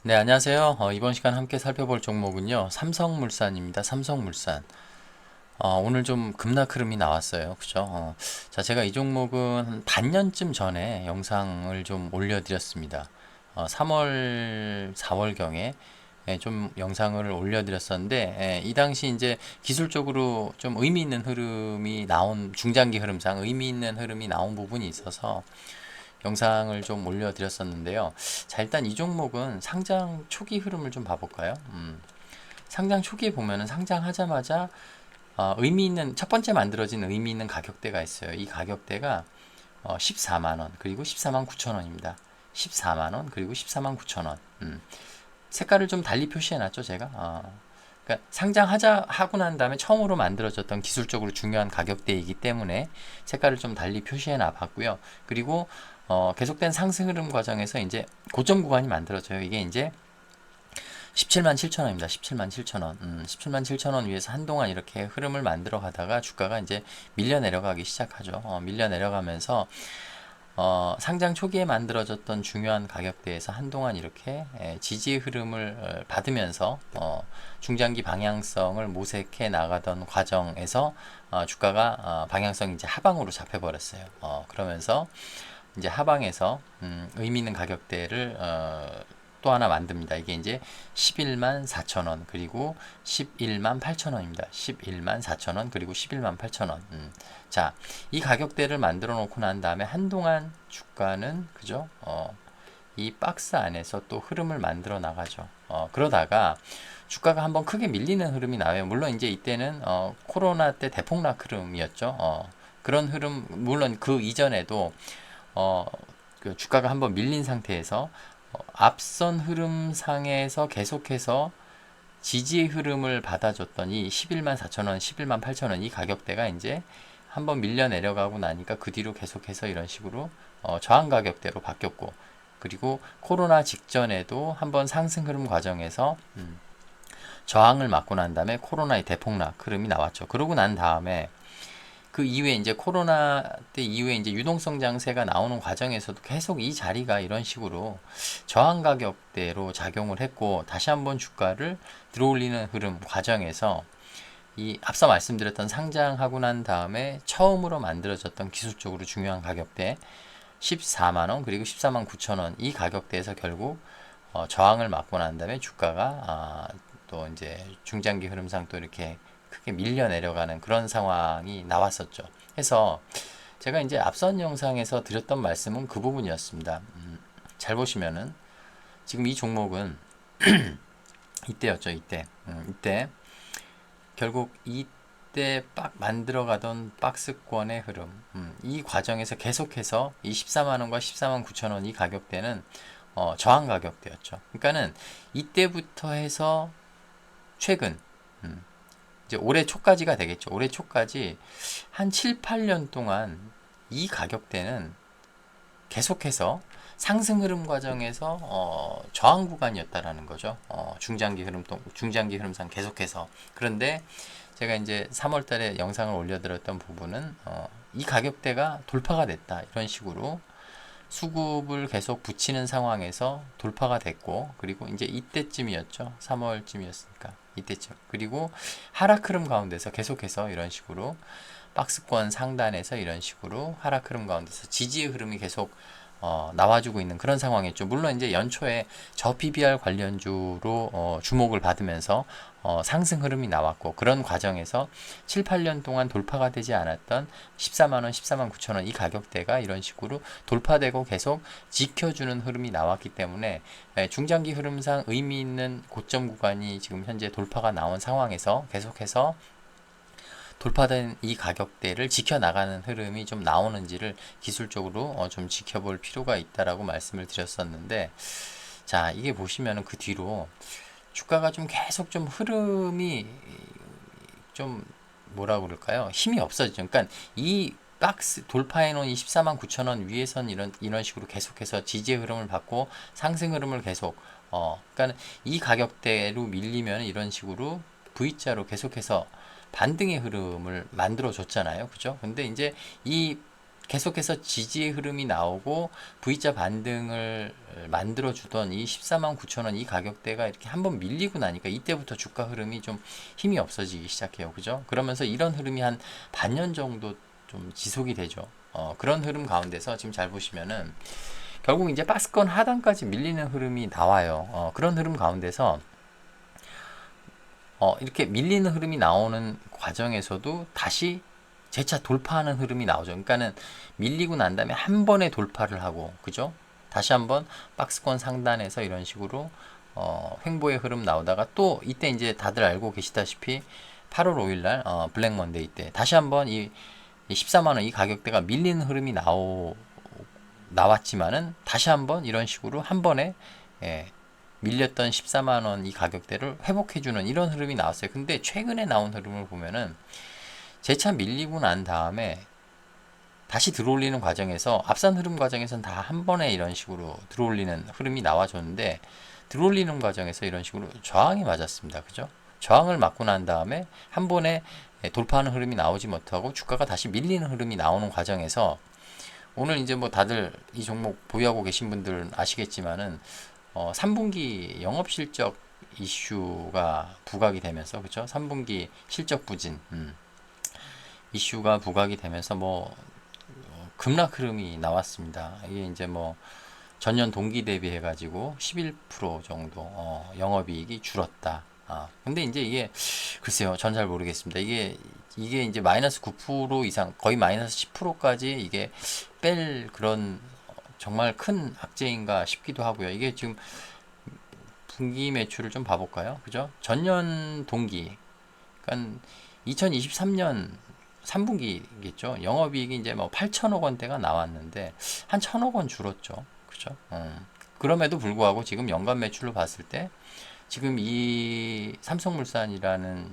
네, 안녕하세요. 이번 시간 함께 살펴볼 종목은요, 삼성물산입니다. 삼성물산. 오늘 좀 급락 흐름이 나왔어요. 그죠? 자, 제가 이 종목은 한 반년쯤 전에 영상을 좀 올려드렸습니다. 3월, 4월경에 좀 영상을 올려드렸었는데, 이 당시 이제 기술적으로 좀 의미 있는 흐름이 나온, 중장기 흐름상 의미 있는 흐름이 나온 부분이 있어서 영상을 좀 올려드렸었는데요. 자, 일단 이 종목은 상장 초기 흐름을 좀 봐볼까요? 상장 초기에 보면은 상장하자마자 의미 있는 첫 번째 만들어진 의미 있는 가격대가 있어요. 이 가격대가 14만 원 그리고 14만 9천 원입니다. 14만 원 그리고 14만 9천 원. 색깔을 좀 달리 표시해놨죠, 제가. 그러니까 상장하자 하고 난 다음에 처음으로 만들어졌던 기술적으로 중요한 가격대이기 때문에 색깔을 좀 달리 표시해 놔봤고요. 그리고 계속된 상승 흐름 과정에서 이제 고점 구간이 만들어져요. 이게 이제 17만 7천 원입니다. 17만 7천 원. 17만 7천 원 위에서 한동안 이렇게 흐름을 만들어 가다가 주가가 이제 밀려 내려가기 시작하죠. 밀려 내려가면서 상장 초기에 만들어졌던 중요한 가격대에서 한동안 이렇게 지지 흐름을 받으면서 중장기 방향성을 모색해 나가던 과정에서 주가가 방향성이 이제 하방으로 잡혀버렸어요. 그러면서 이제 하방에서 의미 있는 가격대를 또 하나 만듭니다. 이게 이제 11만 4천 원 그리고 11만 8천 원입니다. 11만 4천 원 그리고 11만 8천 원. 자, 이 가격대를 만들어 놓고 난 다음에 한동안 주가는 그죠? 이 박스 안에서 또 흐름을 만들어 나가죠. 그러다가 주가가 한번 크게 밀리는 흐름이 나와요. 물론 이제 이때는 코로나 때 대폭락 흐름이었죠. 그런 흐름 물론 그 이전에도 그 주가가 한번 밀린 상태에서 앞선 흐름상에서 계속해서 지지의 흐름을 받아줬던 이 11만 4천 원, 11만 8천 원 이 가격대가 이제 한번 밀려 내려가고 나니까 그 뒤로 계속해서 이런 식으로 저항 가격대로 바뀌었고 그리고 코로나 직전에도 한번 상승 흐름 과정에서 저항을 맞고 난 다음에 코로나의 대폭락 흐름이 나왔죠. 그러고 난 다음에 그 이후에 이제 코로나 때 이후에 이제 유동성 장세가 나오는 과정에서도 계속 이 자리가 이런 식으로 저항 가격대로 작용을 했고 다시 한번 주가를 들어올리는 흐름 과정에서 이 앞서 말씀드렸던 상장하고 난 다음에 처음으로 만들어졌던 기술적으로 중요한 가격대 14만 원 그리고 14만 9천 원 이 가격대에서 결국 저항을 맞고 난 다음에 주가가 또 이제 중장기 흐름상 또 이렇게 크게 밀려 내려가는 그런 상황이 나왔었죠. 해서 제가 이제 앞선 영상에서 드렸던 말씀은 그 부분이었습니다. 잘 보시면은 지금 이 종목은 이때였죠. 이때 결국 이때 빡 만들어가던 박스권의 흐름 이 과정에서 계속해서 이 14만 원과 14만 9천 원 이 가격대는 저항 가격대였죠. 그러니까는 이때부터 해서 최근 이제 올해 초까지가 되겠죠. 올해 초까지 한 7, 8년 동안 이 가격대는 계속해서 상승 흐름 과정에서 저항 구간이었다라는 거죠. 중장기 흐름상 계속해서. 그런데 제가 이제 3월 달에 영상을 올려드렸던 부분은 이 가격대가 돌파가 됐다. 이런 식으로 수급을 계속 붙이는 상황에서 돌파가 됐고 그리고 이제 이때쯤이었죠. 3월쯤이었으니까 이때쯤. 그리고 하락 흐름 가운데서 계속해서 이런 식으로 박스권 상단에서 이런 식으로 하락 흐름 가운데서 지지의 흐름이 계속 나와주고 있는 그런 상황이었죠. 물론 이제 연초에 저 PBR 관련주로 주목을 받으면서 상승 흐름이 나왔고 그런 과정에서 7, 8년 동안 돌파가 되지 않았던 14만 원, 14만 9천 원 이 가격대가 이런 식으로 돌파되고 계속 지켜주는 흐름이 나왔기 때문에 중장기 흐름상 의미 있는 고점 구간이 지금 현재 돌파가 나온 상황에서 계속해서 돌파된 이 가격대를 지켜나가는 흐름이 좀 나오는지를 기술적으로 좀 지켜볼 필요가 있다라고 말씀을 드렸었는데 자 이게 보시면은 그 뒤로 주가가 좀 계속 좀 흐름이 좀 뭐라 그럴까요? 힘이 없어지죠. 그러니까 이 박스 돌파해 놓은 24만 9천 원 위에선 이런 식으로 계속해서 지지의 흐름을 받고 상승 흐름을 계속 그러니까 이 가격대로 밀리면 이런 식으로 V자로 계속해서 반등의 흐름을 만들어 줬잖아요. 그죠? 근데 이제 이 계속해서 지지의 흐름이 나오고 V자 반등을 만들어 주던 이 14만 9천 원 이 가격대가 이렇게 한번 밀리고 나니까 이때부터 주가 흐름이 좀 힘이 없어지기 시작해요. 그죠? 그러면서 이런 흐름이 한 반년 정도 좀 지속이 되죠. 그런 흐름 가운데서 지금 잘 보시면은 결국 이제 박스권 하단까지 밀리는 흐름이 나와요. 그런 흐름 가운데서 이렇게 밀리는 흐름이 나오는 과정에서도 다시 재차 돌파하는 흐름이 나오죠. 그러니까는 밀리고 난 다음에 한 번에 돌파를 하고, 그죠? 다시 한번 박스권 상단에서 이런 식으로 횡보의 흐름 나오다가 또 이때 이제 다들 알고 계시다시피 8월 5일 날 블랙 먼데이 때 다시 한번 이 14만 원 이 가격대가 밀리는 흐름이 나왔지만은 다시 한번 이런 식으로 한 번에 예, 밀렸던 14만 원 이 가격대를 회복해주는 이런 흐름이 나왔어요. 근데 최근에 나온 흐름을 보면은 재차 밀리고 난 다음에 다시 들어올리는 과정에서 앞선 흐름 과정에서는 다 한 번에 이런 식으로 들어올리는 흐름이 나와줬는데 들어올리는 과정에서 이런 식으로 저항이 맞았습니다. 그죠? 저항을 맞고 난 다음에 한 번에 돌파하는 흐름이 나오지 못하고 주가가 다시 밀리는 흐름이 나오는 과정에서 오늘 이제 뭐 다들 이 종목 보유하고 계신 분들은 아시겠지만은 3분기 영업 실적 이슈가 부각이 되면서 그죠? 3분기 실적 부진 이슈가 부각이 되면서 뭐 급락 흐름이 나왔습니다. 이게 이제 뭐 전년 동기 대비해 가지고 11% 정도 영업이익이 줄었다. 근데 이제 이게 글쎄요, 전 잘 모르겠습니다. 이게 이제 마이너스 9% 이상 거의 마이너스 10%까지 이게 뺄 그런 정말 큰 악재인가 싶기도 하고요. 이게 지금 분기 매출을 좀 봐볼까요? 그죠? 전년 동기, 그러니까 2023년 3분기겠죠. 영업이익이 이제 뭐 8천억 원대가 나왔는데 한 천억 원 줄었죠. 그죠? 그럼에도 불구하고 지금 연간 매출로 봤을 때 지금 이 삼성물산이라는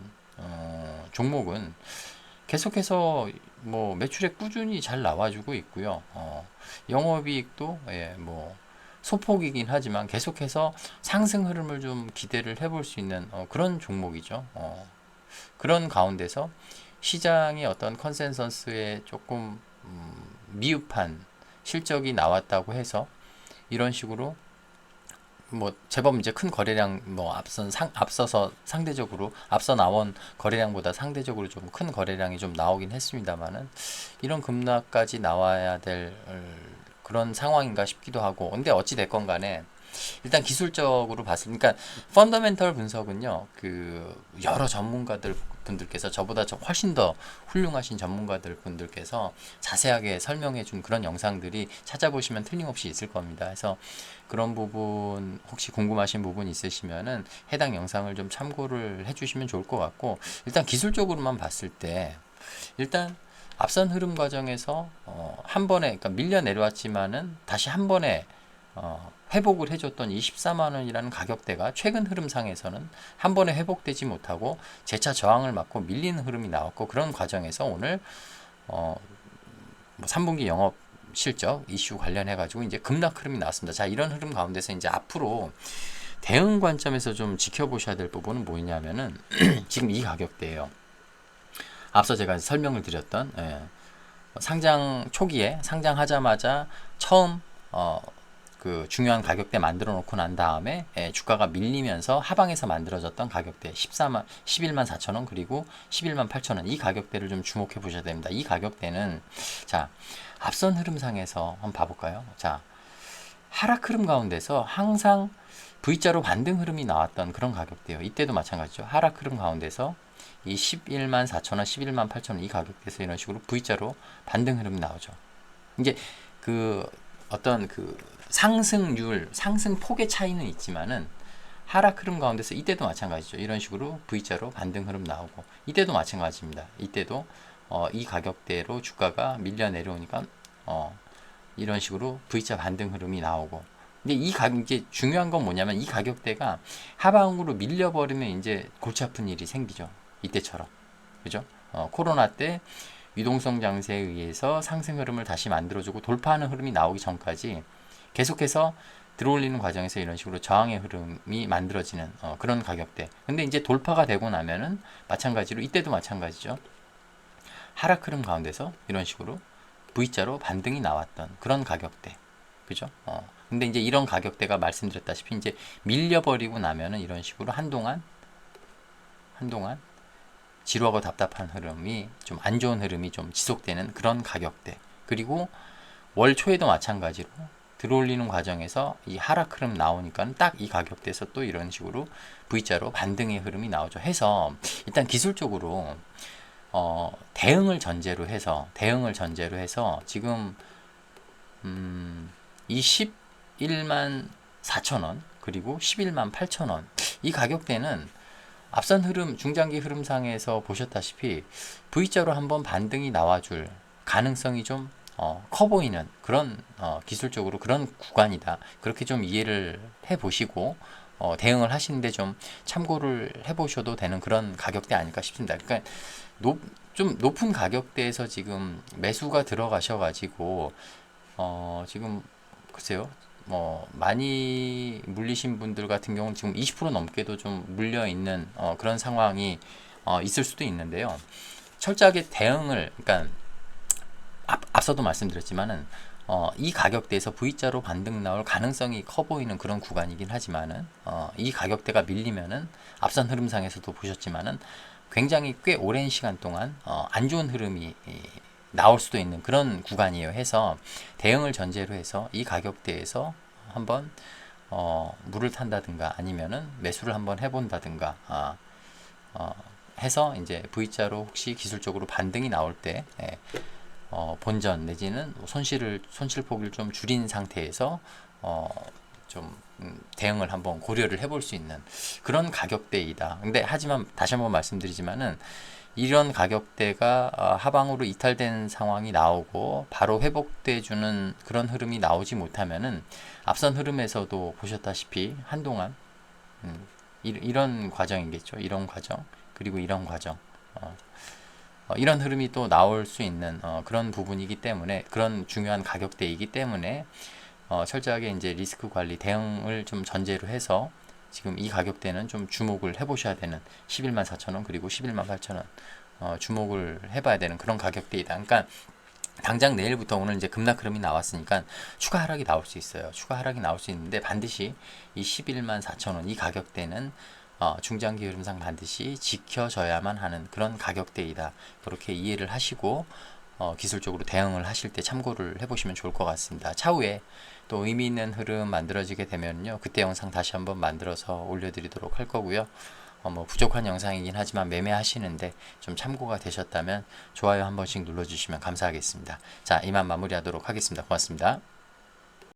종목은 계속해서 뭐 매출액 꾸준히 잘 나와주고 있고요. 영업이익도 뭐 소폭이긴 하지만 계속해서 상승 흐름을 좀 기대를 해볼 수 있는 그런 종목이죠. 그런 가운데서 시장의 어떤 컨센서스에 조금 미흡한 실적이 나왔다고 해서 이런 식으로 뭐 제법 이제 큰 거래량 뭐 앞서서 상대적으로 앞서 나온 거래량보다 상대적으로 좀 큰 거래량이 좀 나오긴 했습니다만은 이런 급락까지 나와야 될 그런 상황인가 싶기도 하고 근데 어찌 됐건 간에 일단 기술적으로 봤을 때, 그러니까 펀더멘털 분석은요, 그 여러 전문가들 분들께서 저보다 훨씬 더 훌륭하신 전문가들 분들께서 자세하게 설명해 준 그런 영상들이 찾아보시면 틀림없이 있을 겁니다. 그래서 그런 부분 혹시 궁금하신 부분 있으시면은 해당 영상을 좀 참고를 해주시면 좋을 것 같고 일단 기술적으로만 봤을 때 일단 앞선 흐름 과정에서 한 번에 그러니까 밀려 내려왔지만은 다시 한 번에 회복을 해줬던 24만 원이라는 가격대가 최근 흐름상에서는 한 번에 회복되지 못하고 재차 저항을 맞고 밀리는 흐름이 나왔고 그런 과정에서 오늘 뭐 3분기 영업 실적 이슈 관련해 가지고 이제 급락 흐름이 나왔습니다. 자, 이런 흐름 가운데서 이제 앞으로 대응 관점에서 좀 지켜보셔야 될 부분은 뭐냐면은 지금 이 가격대예요. 앞서 제가 설명을 드렸던 상장 초기에 상장하자마자 처음 그 중요한 가격대 만들어 놓고 난 다음에 주가가 밀리면서 하방에서 만들어졌던 가격대 11만 4천 원 그리고 11만 8천 원 이 가격대를 좀 주목해 보셔야 됩니다. 이 가격대는 자 앞선 흐름상에서 한번 봐볼까요? 자 하락 흐름 가운데서 항상 V자로 반등 흐름이 나왔던 그런 가격대예요. 이때도 마찬가지죠. 하락 흐름 가운데서 이 11만 4천 원, 11만 8천 원 이 가격대에서 이런 식으로 V자로 반등 흐름이 나오죠. 이제 그 어떤 그 상승률, 상승폭의 차이는 있지만은 하락 흐름 가운데서 이때도 마찬가지죠. 이런 식으로 V자로 반등 흐름 나오고 이때도 마찬가지입니다. 이때도 이 가격대로 주가가 밀려 내려오니까 이런 식으로 V자 반등 흐름이 나오고 근데 이 가격 이제 중요한 건 뭐냐면 이 가격대가 하방으로 밀려버리면 이제 골치 아픈 일이 생기죠. 이때처럼 그죠? 코로나 때 유동성 장세에 의해서 상승 흐름을 다시 만들어주고 돌파하는 흐름이 나오기 전까지 계속해서 들어올리는 과정에서 이런 식으로 저항의 흐름이 만들어지는 그런 가격대. 근데 이제 돌파가 되고 나면은 마찬가지로 이때도 마찬가지죠. 하락 흐름 가운데서 이런 식으로 V자로 반등이 나왔던 그런 가격대. 그죠? 근데 이제 이런 가격대가 말씀드렸다시피 이제 밀려버리고 나면은 이런 식으로 한동안 지루하고 답답한 흐름이 좀 안 좋은 흐름이 좀 지속되는 그런 가격대. 그리고 월 초에도 마찬가지로 들어올리는 과정에서 이 하락 흐름 나오니까 딱 이 가격대에서 또 이런 식으로 V자로 반등의 흐름이 나오죠. 해서 일단 기술적으로 대응을 전제로 해서 지금 이 11만 4천 원 그리고 11만 8천 원 이 가격대는 앞선 흐름 중장기 흐름상에서 보셨다시피 V자로 한번 반등이 나와줄 가능성이 좀 커 보이는 그런 기술적으로 그런 구간이다. 그렇게 좀 이해를 해 보시고 대응을 하시는데 좀 참고를 해 보셔도 되는 그런 가격대 아닐까 싶습니다. 그러니까 좀 높은 가격대에서 지금 매수가 들어가셔 가지고 지금 글쎄요. 뭐 많이 물리신 분들 같은 경우는 지금 20% 넘게도 좀 물려 있는 그런 상황이 있을 수도 있는데요. 철저하게 대응을 그러니까 앞서도 말씀드렸지만은 이 가격대에서 V자로 반등 나올 가능성이 커 보이는 그런 구간이긴 하지만은 이 가격대가 밀리면은 앞선 흐름상에서도 보셨지만은 굉장히 꽤 오랜 시간 동안 안 좋은 흐름이 나올 수도 있는 그런 구간이에요. 해서 대응을 전제로 해서 이 가격대에서 한번 물을 탄다든가 아니면은 매수를 한번 해본다든가 해서 이제 V자로 혹시 기술적으로 반등이 나올 때 본전 내지는 손실폭을 좀 줄인 상태에서 좀 대응을 한번 고려를 해볼 수 있는 그런 가격대이다. 근데 하지만 다시 한번 말씀드리지만은 이런 가격대가 하방으로 이탈된 상황이 나오고 바로 회복돼 주는 그런 흐름이 나오지 못하면은 앞선 흐름에서도 보셨다시피 한동안 이런 과정이겠죠. 이런 과정 그리고 이런 과정 이런 흐름이 또 나올 수 있는 그런 부분이기 때문에 그런 중요한 가격대이기 때문에 철저하게 이제 리스크 관리 대응을 좀 전제로 해서 지금 이 가격대는 좀 주목을 해보셔야 되는 11만 4천 원 그리고 11만 8천 원 주목을 해봐야 되는 그런 가격대이다. 그러니까 당장 내일부터 오늘 이제 급락 흐름이 나왔으니까 추가 하락이 나올 수 있어요. 추가 하락이 나올 수 있는데 반드시 이 11만 4천 원 이 가격대는 중장기 흐름상 반드시 지켜져야만 하는 그런 가격대이다. 그렇게 이해를 하시고 기술적으로 대응을 하실 때 참고를 해보시면 좋을 것 같습니다. 차후에 또 의미 있는 흐름 만들어지게 되면요. 그때 영상 다시 한번 만들어서 올려드리도록 할 거고요. 뭐 부족한 영상이긴 하지만 매매하시는데 좀 참고가 되셨다면 좋아요 한 번씩 눌러주시면 감사하겠습니다. 자, 이만 마무리하도록 하겠습니다. 고맙습니다.